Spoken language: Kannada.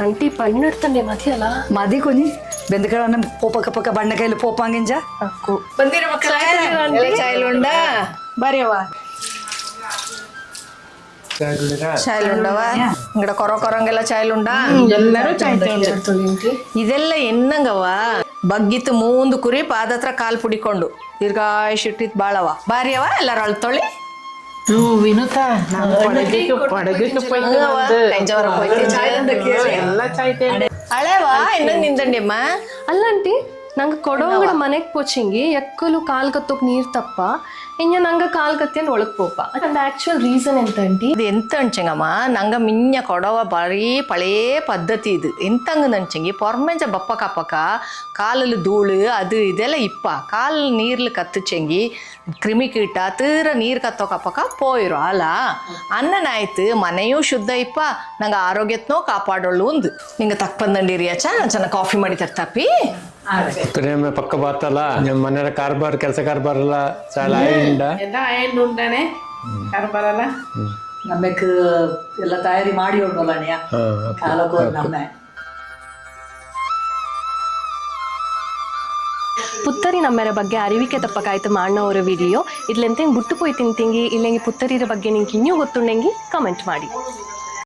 ಅಂಟಿ ಪಣ್ಣಡ್ತಂಡೆ ಮದಿಯಲ್ಲ ಮದಿ ಕೊನಿ ಬೆಂದಕಳನ್ನ ಪೋಪಕ ಪಕ್ಕ ಬಣ್ಣ ಕೈಲಿ ಪೋಪಂಗಿಂಜ ಅಕ್ಕು ಬಂದಿರ ಮಕ್ಕಳ ಚಾಯ್ಲುಂಡ ಬರ್ಯವ್ವ ಚಾಯ್ಲುಂಡವ ಇಂಗಡ ಕೊರಂಗೆಲ್ಲ ಚಾಯ್ಲುಂಡ ಎಲ್ಲರೂ ಚಾಯ್ ಇದೆಲ್ಲ ಎನ್ನಂಗವ ಬಗ್ಗಿತ್ತು ಮೂಂದು ಕುರಿ ಪಾದತ್ರ ಕಾಲ್ ಪುಡಿಕೊಂಡು ದೀರ್ಘಾಯುಷಿಟ್ಟಿತ್ ಬಾಳವ ಬಾರ್ಯವ ಎಲ್ಲಾರು ಅಳ್ತೊಳ್ಳಿ ವಿನುತಾ ನಾನು ಪಡಗಕ್ಕೆ ಎಲ್ಲ ಚಾಯ್ ಹಳೆವಾ ಇನ್ನೊಂದು ನಿಂದಂಡೆಮ್ಮ ಅಲ್ಲ ಆಂಟಿ ನಂಗೆ ಕೊಡೋಂಗಡ ಮನೆಗೆ ಪೋಚಿಂಗಿ ಎಕ್ಕಲು ಕಾಲ್ ಕತ್ತೋಕ್ ನೀರ್ ತಪ್ಪ ಇನ್ನ ನಂಗೆ ಕಾಲ್ ಕತ್ತಿಯನ್ ಒಳಗ್ ಪೋಪ ಅಂಡ್ ಆಕ್ಚುಯಲ್ ರೀಸನ್ ಎಂತ ಆಂಟಿ ಇದು ಎಂತ ಅಂಚಂಗಮ್ಮ ನಂಗ ಮಿಂಜ ಕೊಡವ ಬರೀ ಪಳೇ ಪದ್ಧತಿ ಇದು ಎಂತಂಗ ನಂಚಂಗಿ ಪೊರ್ಮೆಂಜ ಬಪ್ಪ ಕಪ್ಪಕ ಕಾಲಲ್ಲಿ ಧೂಳು ಅದು ಇದೆಲ್ಲ ಇಪ್ಪ ಕಾಲು ನೀರ್ಲು ಕತ್ತುಚಂಗಿ ಕ್ರಿಮಿಕೀಟ ತೀರ ನೀರು ಕತ್ತೋಕಪ್ಪಕ ಪೋಯಿರು ಅಲ್ಲ ಅನ್ನನಾಯ್ತು ಮನೆಯೂ ಶುದ್ಧ ಇಪ್ಪ ನಂಗೆ ಆರೋಗ್ಯತ್ನೋ ಕಾಪಾಡೋಳು ಒಂದು ನಿಂಗೆ ತಕ್ಕ ಬಂದಂಡಿರಿಯಾಚ ನಾನು ಚೆನ್ನಾಗಿ ಕಾಫಿ ಮಾಡಿ ತರ್ತಾಪಿ ಪಕ್ಕ ಬಾತಲ್ಲ ನಮ್ಮ ಮನೆಯ ಕಾರ್ಬಾರ್ ಕೆಲಸ ಕಾರ್ಬಾರ್ ಎಲ್ಲ ಚಾಲ ಆಯ್ಡ ಎಲ್ಲ ಆಯಂಡು ಉಂಟಾನೆ ಕರ್ಬರಲ್ಲ ನಮ್ಮಕ್ಕೆ ಎಲ್ಲ ತಯಾರಿ ಮಾಡಿ ಉಂಟಲ್ಲಣ್ಣ ಕಾಲಕ್ಕೂ ನಮ್ಮ ಪುತ್ತರಿ ನಮ್ಮರ ಬಗ್ಗೆ ಅರಿವಿಕೆ ತಪ್ಪಕಾಯ್ತು ಮಾಡನವರ ವಿಡಿಯೋ ಇದ್ಲೆಂತೆಂಗ್ ಬುಟ್ಟು ಪೋಯ್ ತಿಂತಿಂಗಿ ಇಲ್ಲೆಂಗಿ ಪುತ್ತರಿರ ಬಗ್ಗೆ ನಿಂಗೆ ಇನ್ನೂ ಗೊತ್ತುಂಡೆಂಗಿ ಕಮೆಂಟ್ ಮಾಡಿ.